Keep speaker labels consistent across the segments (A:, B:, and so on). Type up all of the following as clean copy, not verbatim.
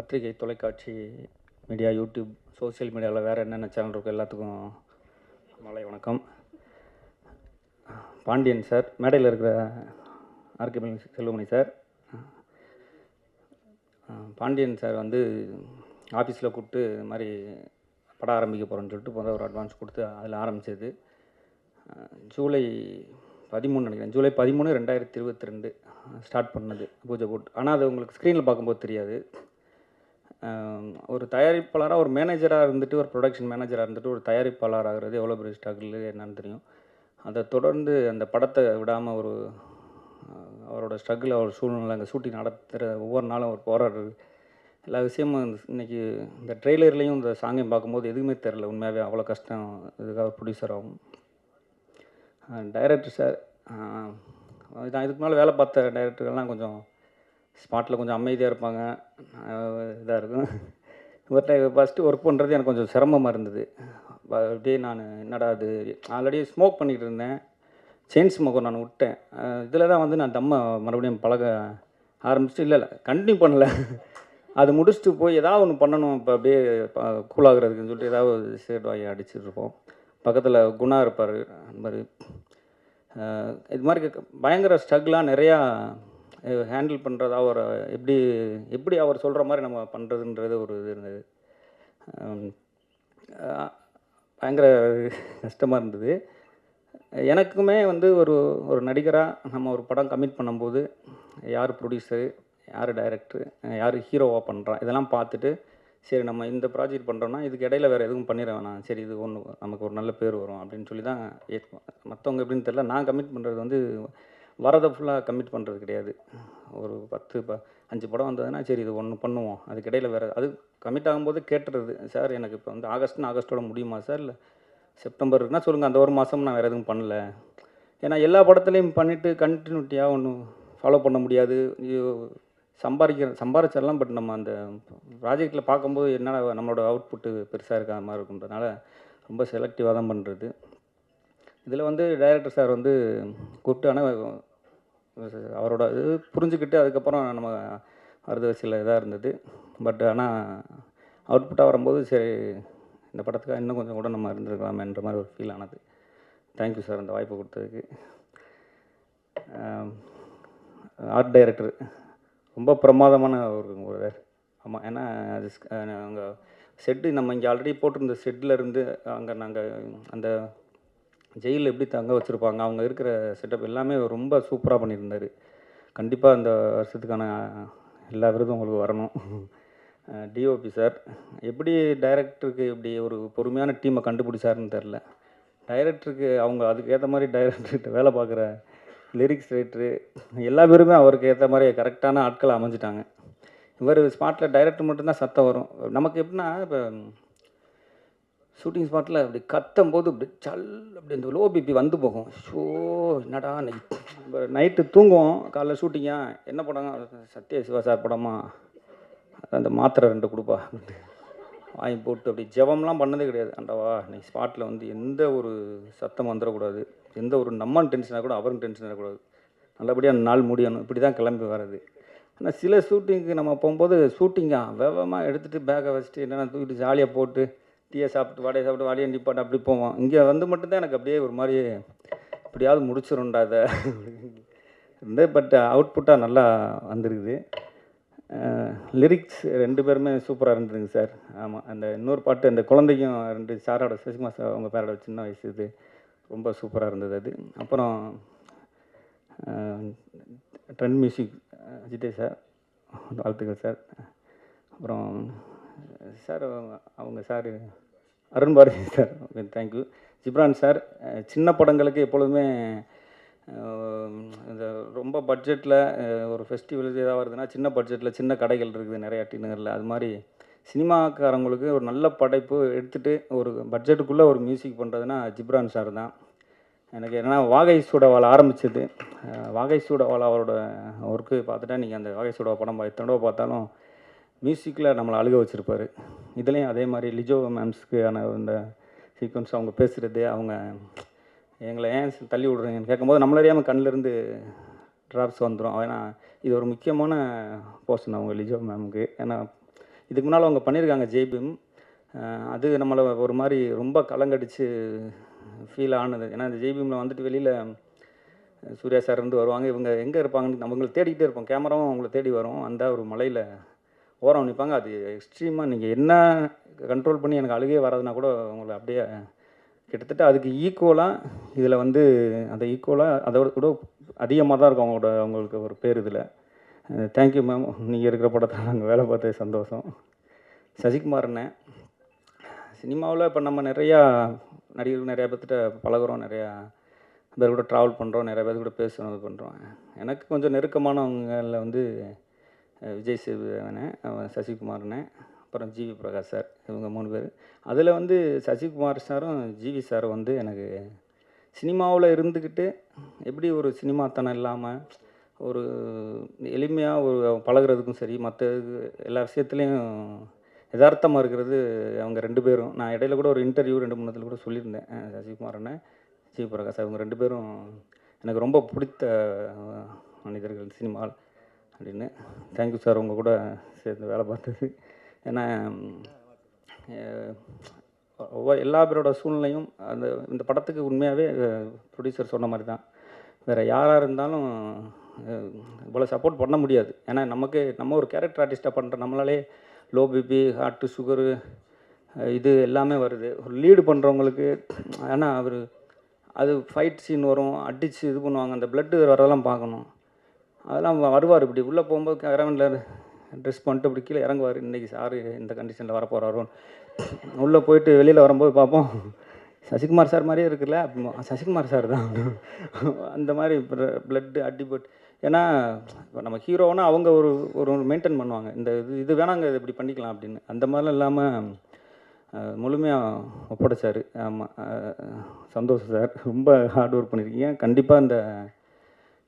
A: பத்திரிகை, தொலைக்காட்சி, media, YouTube, social மீடியாவில் வேறு என்னென்ன சேனல் இருக்கோ எல்லாத்துக்கும் மாலை வணக்கம். பாண்டியன் சார், மேடையில் இருக்கிற RK Selvamani sir, Pandian sir வந்து ஆஃபீஸில் கூப்பிட்டு இது மாதிரி படம் ஆரம்பிக்க போகிறோன்னு சொல்லிட்டு முதல்ல ஒரு அட்வான்ஸ் கொடுத்து அதில் ஆரம்பித்தது ஜூலை 13 நினைக்கிறேன். ஜூலை 13, 2022 ஸ்டார்ட் பண்ணது பூஜை போட்டு. ஆனால் அது உங்களுக்கு ஸ்க்ரீனில் பார்க்கும்போது தெரியாது. ஒரு தயாரிப்பாளராக, ஒரு மேனேஜராக இருந்துட்டு, ஒரு ப்ரொடக்ஷன் மேனேஜராக இருந்துட்டு ஒரு தயாரிப்பாளர் ஆகிறது எவ்வளோ பெரிய ஸ்ட்ரகிள் என்னன்னு தெரியும். அதை தொடர்ந்து அந்த படத்தை விடாமல் ஒரு அவரோட ஸ்ட்ரகிள், அவர் சூழ்நிலை, அங்கே ஷூட்டிங் நடத்துகிற ஒவ்வொரு நாளும் அவர் போராடுறது, எல்லா விஷயமும் இன்றைக்கி இந்த ட்ரெய்லர்லேயும் இந்த சாங்கையும் பார்க்கும்போது எதுவுமே தெரில. உண்மையாகவே அவ்வளோ கஷ்டம் இதுக்காக ப்ரொடியூசராகவும். டைரக்டர் சார், நான் இதுக்கு மேலே வேலை பார்த்த டைரக்டர்கள்லாம் கொஞ்சம் ஸ்பாட்டில் கொஞ்சம் அமைதியாக இருப்பாங்க, இதாக இருக்கும். இவர்கிட்ட ஃபஸ்ட்டு ஒர்க் பண்ணுறது எனக்கு கொஞ்சம் சிரமமாக இருந்தது. அப்படியே நான் என்னடா அது, ஆல்ரெடி ஸ்மோக் பண்ணிகிட்டு இருந்தேன், செயின் ஸ்மோக்கை நான் விட்டேன். இதில் தான் வந்து நான் தம்மை மறுபடியும் பழக ஆரம்பிச்சு, இல்லை கண்டினியூ பண்ணல. அது முடிச்சுட்டு போய் ஏதாவது ஒன்று பண்ணணும் இப்போ அப்படியே கூலாகிறதுக்குன்னு சொல்லிட்டு ஏதாவது சேட் வாங்கி அடிச்சுட்ருப்போம். பக்கத்தில் குணா இருப்பார். அந்த மாதிரி இது மாதிரி பயங்கர ஸ்ட்ரகிளாக நிறையா ஹேண்டில் பண்ணுறது, அவர் எப்படி அவர் சொல்கிற மாதிரி நம்ம பண்ணுறதுன்றது ஒரு இது இருந்தது. பயங்கர கஷ்டமாக இருந்தது. எனக்குமே வந்து ஒரு நடிகராக நம்ம ஒரு படம் கமிட் பண்ணும்போது யார் ப்ரொடியூசரு, யார் டைரக்டரு, யார் ஹீரோவாக பண்ணுறான், இதெல்லாம் பார்த்துட்டு சரி நம்ம இந்த ப்ராஜெக்ட் பண்ணுறோன்னா இதுக்கு இடையில வேறு எதுவும் பண்ணிட வேணாம், சரி இது ஒன்று நமக்கு ஒரு நல்ல பேர் வரும் அப்படின்னு சொல்லி தான் ஏற்றுவோம். மற்றவங்க எப்படின்னு தெரியல. நான் கமிட் பண்ணுறது வந்து வரதை ஃபுல்லாக கமிட் பண்ணுறது கிடையாது. ஒரு 5 படம் வந்ததுன்னா சரி இது ஒன்று பண்ணுவோம், அதுக்கு இடையில வேறு அது கமிட் ஆகும்போது கேட்டுறது, சார் எனக்கு இப்போ வந்து ஆகஸ்ட்டோட முடியுமா சார், இல்லை செப்டம்பர் இருக்குன்னா சொல்லுங்கள், அந்த ஒரு மாதம் நான் வேறு எதுவும் பண்ணல. ஏன்னா எல்லா படத்துலையும் பண்ணிவிட்டு கண்டினியூட்டியாக ஒன்றும் ஃபாலோ பண்ண முடியாது. சம்பாரிச்சிடலாம், பட் நம்ம அந்த ப்ராஜெக்டில் பார்க்கும்போது என்னடா நம்மளோட அவுட்புட்டு பெருசாக இருக்கிற மாதிரி இருக்குன்றதுனால ரொம்ப செலக்டிவாக தான் பண்ணுறது. இதில் வந்து டைரக்டர் சார் வந்து கூப்பிட்டு, ஆனால் அவரோட இது புரிஞ்சுக்கிட்டு அதுக்கப்புறம் நம்ம வருது சில இதாக இருந்தது. பட் ஆனால் அவுட்புட்டாக வரும்போது சரி இந்த படத்துக்காக இன்னும் கொஞ்சம் கூட நம்ம இருந்திருக்கலாமேன்ற மாதிரி ஒரு ஃபீல் ஆனது. தேங்க்யூ சார் அந்த வாய்ப்பு கொடுத்ததுக்கு. ஆர்ட் டைரக்டர் ரொம்ப பிரமாதமான ஒரு ஆமாம். ஏன்னா அது அங்கே செட்டு நம்ம இங்கே ஆல்ரெடி போட்டிருந்த செட்டில் இருந்து அங்கே நாங்கள் அந்த ஜெயிலில் எப்படி தங்க வச்சுருப்பாங்க, அவங்க இருக்கிற செட்டப் எல்லாமே ரொம்ப சூப்பராக பண்ணியிருந்தார். கண்டிப்பாக இந்த வருஷத்துக்கான எல்லா விருதும் உங்களுக்கு வரணும். டிஓபி சார் எப்படி டைரக்டருக்கு இப்படி ஒரு பொறுமையான டீமை கண்டுபிடிச்சாருன்னு தெரில. டைரக்டருக்கு அவங்க அதுக்கு ஏற்ற மாதிரி டைரக்டர்கிட்ட வேலை பார்க்குற லிரிக்ஸ் ரைட்டரு எல்லா பேருமே அவருக்கு ஏற்ற மாதிரி கரெக்டான ஆட்களை அமைஞ்சிட்டாங்க. இவர் ஸ்பாட்டில் டைரக்டர் மட்டும்தான் சத்தம் வரும். நமக்கு எப்படின்னா இப்போ ஷூட்டிங் ஸ்பாட்டில் அப்படி கத்தும் போது அப்படி அப்படி இந்த லோ பிபி வந்து போகும். ஷோ என்னடா நைட்டு தூங்குவோம், காலைல ஷூட்டிங்கா என்ன படம், சத்ய சிவா சார் படமா, அந்த மாத்திரை 2 கொடுப்பா வாங்கி போட்டு அப்படி ஜெபம்லாம் பண்ணதே கிடையாது. ஆண்டவா நீ ஸ்பாட்டில் வந்து எந்த ஒரு சத்தம் வந்துடக்கூடாது, எந்த ஒரு நம்ம டென்ஷனாக கூட அவரும் டென்ஷன் ஆகக்கூடாது, நல்லபடியாக அந்த நாள் முடியணும், இப்படி தான் கிளம்பி வர்றது. ஆனால் சில ஷூட்டிங்க்கு நம்ம போகும்போது ஷூட்டிங்காக வேகமாக எடுத்துகிட்டு பேக்கை வச்சுட்டு என்னென்ன தூக்கிட்டு ஜாலியாக போட்டு டீயை சாப்பிட்டு வாடையை சாப்பிட்டு வாடையை நிப்பாட்டு அப்படி போவோம். இங்கே வந்து மட்டும்தான் எனக்கு அப்படியே ஒரு மாதிரி எப்படியாவது முடிச்சிடும்டா அதை இருந்து. பட் அவுட்புட்டாக நல்லா வந்திருக்குது. லிரிக்ஸ் 2 பேருமே சூப்பராக இருந்ததுங்க சார். ஆமாம், அந்த இன்னொரு பாட்டு அந்த குழந்தைக்கும் 2 சாரோட சசிகுமார் சார் அவங்க பேரோட சின்ன வயசு இது ரொம்ப சூப்பராக இருந்தது அது. அப்புறம் ட்ரெண்ட் மியூசிக் அஜிதே சார் வாழ்த்துக்கள் சார். அப்புறம் சார் அவங்க sir Arun Bharathi sir okay thank you. Ghibran sir சின்ன படங்களுக்கு எப்பொழுதுமே இந்த ரொம்ப பட்ஜெட்டில் ஒரு ஃபெஸ்டிவல் ஏதாவது வருதுன்னா சின்ன பட்ஜெட்டில் சின்ன கடைகள் இருக்குது நிறையா டின்னரில், அது மாதிரி சினிமாக்காரங்களுக்கு ஒரு நல்ல படைப்பு எடுத்துகிட்டு ஒரு பட்ஜெட்டுக்குள்ளே ஒரு மியூசிக் பண்ணுறதுனா ஜிப்ரான் சார் தான். எனக்கு என்னென்னா வாகை சூடவால் ஆரம்பிச்சது, வாகை சூடவால் அவரோட ஒர்க்கு பார்த்துட்டா நீங்கள் அந்த வாகை சூடவா படம் எத்தனை தடவை பார்த்தாலும் மியூசிக்கில் நம்மளை அழுக வச்சுருப்பார். இதுலேயும் அதே மாதிரி லிஜோ மேம்ஸ்க்கான இந்த சீக்வன்ஸ் அவங்க பேசுகிறது, அவங்க எங்களை ஏன் தள்ளி விட்றீங்கன்னு கேட்கும்போது நம்மள அறியாமல் கண்ணிலேருந்து ட்ராப்ஸ் வந்துடும். ஏன்னா இது ஒரு முக்கியமான போர்ஷன் அவங்க லிஜோ மேமுக்கு. ஏன்னா இதுக்கு முன்னால் அவங்க பண்ணியிருக்காங்க ஜெய்பீம். அது நம்மளை ஒரு மாதிரி ரொம்ப கலங்கடிச்சு ஃபீல் ஆனது. ஏன்னா இந்த ஜெய்பீமில் வந்துட்டு வெளியில் சூர்யா சார் இருந்து வருவாங்க, இவங்க எங்கே இருப்பாங்கன்னு அவங்களை தேடிக்கிட்டே இருப்போம், கேமராவும் அவங்கள தேடி வரும். அந்த ஒரு மலையில் ஓரம் நிற்பாங்க. அது எக்ஸ்ட்ரீமாக நீங்கள் என்ன கண்ட்ரோல் பண்ணி எனக்கு அழுகே வராதுன்னா கூட அவங்கள அப்படியே கிட்டத்தட்ட அதுக்கு ஈக்குவலாக இதில் வந்து அந்த ஈக்குவலாக அதோட கூட அதிகமாக தான் இருக்கும் அவங்களுக்கு ஒரு பேர் இதில். தேங்க்யூ மேம், நீங்கள் இருக்கிற படத்தில் நாங்கள் வேலை பார்த்தது சந்தோஷம். சசிகுமார் அண்ணன் சினிமாவில் இப்போ நம்ம நிறையா நடிகர்கள் நிறையா பேர்த்திட்ட பழகுறோம், நிறையா பேர் கூட ட்ராவல் பண்ணுறோம், நிறைய பேர் கூட பேசுகிறோம், இது பண்ணுறோம். எனக்கு கொஞ்சம் நெருக்கமானவங்களில் வந்து விஜய் சேதுபதி, சசிகுமார் அண்ணன், அப்புறம் ஜிவி பிரகாஷ் சார், இவங்க 3 பேர். அதில் வந்து சசிகுமார் சாரும் ஜிவி சாரும் வந்து எனக்கு சினிமாவில் இருந்துக்கிட்டு எப்படி ஒரு சினிமாத்தனம் இல்லாமல் ஒரு எளிமையாக ஒரு பழகுறதுக்கும் சரி, மற்ற எல்லா விஷயத்துலேயும் யதார்த்தமாக இருக்கிறது அவங்க 2 பேரும். நான் இடையில கூட ஒரு இன்டர்வியூ 2-3 கூட சொல்லியிருந்தேன். சசிகுமார் அண்ணன், ஜி பிரகாஷ், அவங்க 2 பேரும் எனக்கு ரொம்ப பிடித்த மனிதர்கள் சினிமாவில் அப்படின்னு. தேங்க்யூ சார், உங்கள் கூட சேர்ந்து வேலை பார்த்தது. ஏன்னா எல்லா பேரோட சூழ்நிலையும் இந்த படத்துக்கு உண்மையாகவே ப்ரொடியூசர் சொன்ன மாதிரி தான். வேறு யாராக இருந்தாலும் இவ்வளோ சப்போர்ட் பண்ண முடியாது. ஏன்னா நம்ம ஒரு கேரக்டர் ஆர்டிஸ்ட்டாக பண்ணுற நம்மளாலே லோ பிபி, ஹார்ட்டு, சுகரு இது எல்லாமே வருது. ஒரு லீடு பண்ணுறவங்களுக்கு ஆனால் அது ஃபைட் சீன் வரும், அடித்து இது பண்ணுவாங்க, அந்த பிளட்டு வரதெல்லாம் பார்க்கணும். அதெல்லாம் வருவார், இப்படி உள்ளே போகும்போது கரவனில் ட்ரெஸ் பண்ணிட்டு இப்படி கீழே இறங்குவார். இன்றைக்கி சார் இந்த கண்டிஷனில் வரப்போகிறாரோ, உள்ளே போயிட்டு வெளியில் வரும்போது பார்ப்போம், சசிகுமார் சார் மாதிரியே இருக்குல்ல, சசிகுமார் சார் தான் அந்த மாதிரி பிளட்டு அடிபட்டு. ஏன்னா இப்போ நம்ம ஹீரோனா அவங்க ஒரு மெயின்டைன் பண்ணுவாங்க, இந்த இது வேணாங்க, இது இப்படி பண்ணிக்கலாம் அப்படின்னு. அந்த மாதிரிலாம் இல்லாமல் முழுமையாக ஒப்படைச்சார். ஆமாம், சந்தோஷம் சார், ரொம்ப ஹார்ட் ஒர்க் பண்ணியிருக்கீங்க. கண்டிப்பாக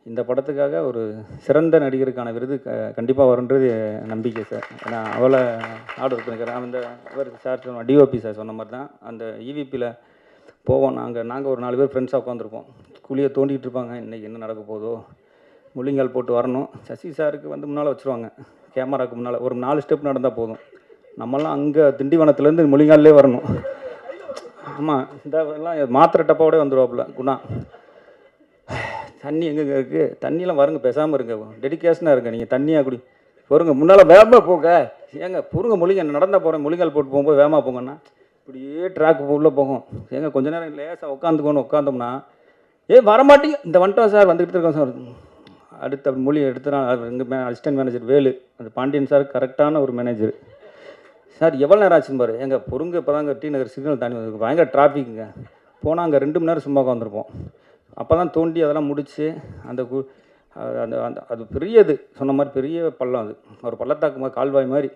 A: இந்த படத்துக்காக ஒரு சிறந்த நடிகருக்கான விருது கண்டிப்பாக வருன்றது நம்பிக்கை சார். ஏன்னா அவ்வளோ ஹார்ட் ஒர்க் பண்ணிக்கிறேன். சார் டிஓபி சார் சொன்ன மாதிரி தான், அந்த இவிபியில் போவோம் நாங்கள் ஒரு 4 பேர் ஃப்ரெண்ட்ஸாக உட்காந்துருப்போம், குழியை தோண்டிகிட்டு இருப்பாங்க, இன்றைக்கி என்ன நடக்க போதோ, முள்ளிங்கால் போட்டு வரணும். சசி சாருக்கு வந்து முன்னால் வச்சுருவாங்க, கேமராவுக்கு முன்னால் ஒரு 4 ஸ்டெப் நடந்தால் போதும். நம்மலாம் அங்கே திண்டிவனத்துலேருந்து முள்ளிங்கால்லே வரணும். ஆமாம், இந்த எல்லாம் மாத்திரை டப்பாவோடே வந்துடுவாப்புல குணா. தண்ணி எங்கெங்கே இருக்குது, தண்ணியெலாம் வருங்க, பேசாமல் இருங்க, டெடிக்கேஷனாக இருங்க, நீங்கள் தண்ணியாக குடி பொறுங்க, முன்னால் வேகமாக போங்க, ஏங்க பொறுங்க, முள்ளிங்க நடந்தால் போகிறேன், முள்ளிங்கால் போட்டு போகும்போது வேகமாக போங்கன்னா இப்படியே ட்ராக்கு உள்ளே போகும். ஏங்க கொஞ்ச நேரம் லேசாக உட்காந்தோம்னா வரமாட்டீங்க, இந்த வந்துட்டோம் சார், வந்துக்கிட்டு இருக்கோம் சார். அடுத்த மொழி எடுத்துகிறான் எங்கள் அசிஸ்டன்ட் மேனேஜர் வேலு, அந்த பாண்டியன் சார் கரெக்டான ஒரு மேனேஜர். சார் எவ்வளோ நேரம் ஆச்சுன்னு பாரு, எங்கள் பொறுங்க இப்போ தாங்க டி நகர் சிக்னல் தாண்டி வந்து பயங்கர டிராஃபிக்குங்க, போனால் அங்கே 2 மணி நேரம் சும்மா உட்காந்துருப்போம். அப்போ தான் தோண்டி அதெல்லாம் முடித்து அந்த அது பெரியது சொன்ன மாதிரி பெரிய பள்ளம், அது ஒரு பள்ளத்தாக்கு மாதிரி கால்வாய் மாதிரி.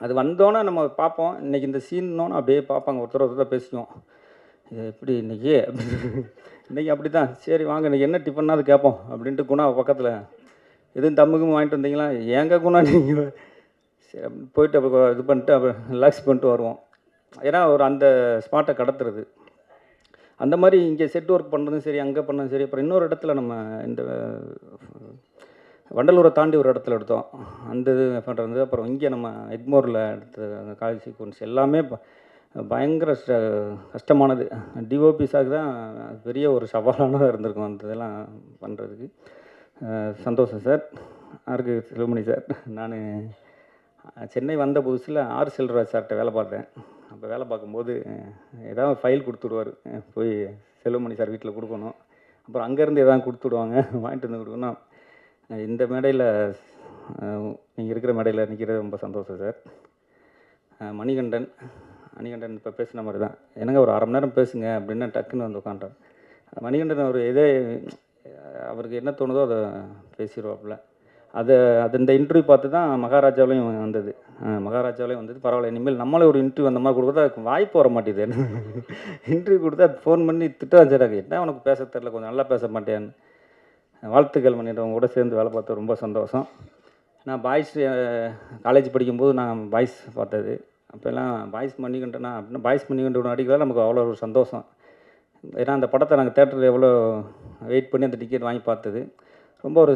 A: அது வந்தோன்னே நம்ம பார்ப்போம், இன்றைக்கி இந்த சீன்னோன்னு அப்படியே பார்ப்பாங்க, ஒருத்தர் பேசிக்குவோம், இது எப்படி இன்றைக்கி இன்றைக்கி அப்படி தான். சரி வாங்க இன்றைக்கி என்ன டிஃபன்னா அது கேட்போம் அப்படின்ட்டு குணா பக்கத்தில் எதுவும் தம்முக்கும் வாங்கிட்டு வந்தீங்களா, ஏங்க குணா நீங்கள் சரி போயிட்டு அப்போ இது பண்ணிட்டு அப்புறம் ரிலாக்ஸ் பண்ணிட்டு வருவோம். ஏன்னா ஒரு அந்த ஸ்பாட்டை கடத்துறது. அந்த மாதிரி இங்கே செட் ஒர்க் பண்ணுறதும் சரி, அங்கே பண்ணதும் சரி. அப்புறம் இன்னொரு இடத்துல நம்ம இந்த வண்டலூரை தாண்டி ஒரு இடத்துல எடுத்தோம், அந்த இது பண்ணுறது. அப்புறம் இங்கே நம்ம எக்மோரில் எடுத்த அந்த காலேஜ் சீக்வன்ஸ் எல்லாமே பயங்கர கஷ்டமானது. டிஓபி சாருக்கு தான் பெரிய ஒரு சவாலானதாக இருந்திருக்கும் அந்த இதெல்லாம் பண்ணுறதுக்கு. சந்தோஷம் சார். ஆருக்கு செல்வமணி சார், நான் சென்னை வந்த புதுசில் ஆர் செல்வராஜ் சார்கிட்ட வேலை பார்த்தேன். அப்போ வேலை பார்க்கும்போது ஏதாவது ஃபைல் கொடுத்துடுவார், போய் செல்வமணி சார் வீட்டில் கொடுக்கணும். அப்புறம் அங்கேருந்து எதாவது கொடுத்துடுவாங்க, வாங்கிட்டு வந்து கொடுக்கணும். இந்த மேடையில் நீங்கள் இருக்கிற மேடையில் நிற்கிறது ரொம்ப சந்தோஷம் சார். மணிகண்டன் இப்போ பேசின மாதிரி தான், என்னங்க ஒரு 1/2 மணி நேரம் பேசுங்க அப்படின்னா டக்குன்னு வந்து உட்காண்டார். மணிகண்டன் ஒரு அவருக்கு என்ன தோணுதோ அதை பேசிடுவாப்புல. அது இந்த இன்டர்வியூ பார்த்து தான் மகாராஜாவிலையும் வந்தது. மகாராஜாவிலையும் வந்தது. பரவாயில்ல, இனிமேல் நம்மளே ஒரு இன்டர்வியூ அந்த மாதிரி கொடுக்குறதா வாய்ப்பு வர மாட்டேது. இன்டர்வியூ கொடுத்தா ஃபோன் பண்ணி திட்டாச்சாராங்க, என்ன உனக்கு பேச தெரில, கொஞ்சம் நல்லா பேச மாட்டேன்னு. வாழ்த்துக்கள் மணின்றவங்க கூட சேர்ந்து வேலை பார்த்தது ரொம்ப சந்தோஷம். நான் பாய்ஸ் காலேஜ் படிக்கும்போது நான் பாய்ஸ் பார்த்தது. அப்போல்லாம் பாய்ஸ் மணிகண்டனா அப்படின்னா பாய்ஸ் மணிகண்டன் நடிக்கிறதா நமக்கு அவ்வளோ ஒரு சந்தோஷம். ஏன்னா அந்த படத்தை நாங்கள் தேட்டரில் எவ்வளோ வெயிட் பண்ணி அந்த டிக்கெட் வாங்கி பார்த்தது. ரொம்ப ஒரு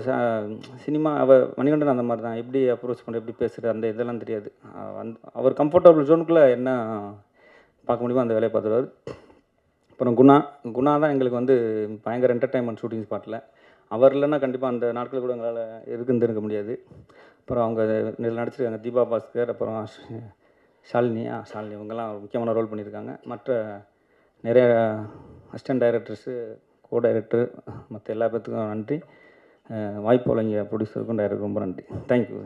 A: சினிமா மணிகண்டன் அந்த மாதிரி தான். எப்படி அப்ரோச் பண்ண, எப்படி பேசுகிறது, அந்த இதெல்லாம் தெரியாது. அவர் கம்ஃபர்டபுள் ஜோனுக்குள்ளே என்ன பார்க்க முடியுமோ அந்த வேலையை பார்த்துருவார். அப்புறம் குணா தான் எங்களுக்கு வந்து பயங்கர என்டர்டைன்மெண்ட் ஷூட்டிங் ஸ்பாட்டில். அவர் இல்லைன்னா கண்டிப்பாக அந்த நாட்கள் கூட எங்களால் இருக்க முடியாது. அப்புறம் அவங்க இதில் நடிச்சிருக்காங்க தீபா பாஸ்கர், அப்புறம் ஷாலினி இவங்கெல்லாம் முக்கியமான ரோல் பண்ணியிருக்காங்க. மற்ற நிறைய அசிஸ்டன்ட் டைரக்டர்ஸு, கோ டைரக்டர், மற்ற எல்லா பேர்த்துக்கும் நன்றி. வாய்ப்பு வழங்கிய ப்ரொடியூசருக்கும் டைரக்டர் ரொம்ப நன்றி. தேங்க்யூ.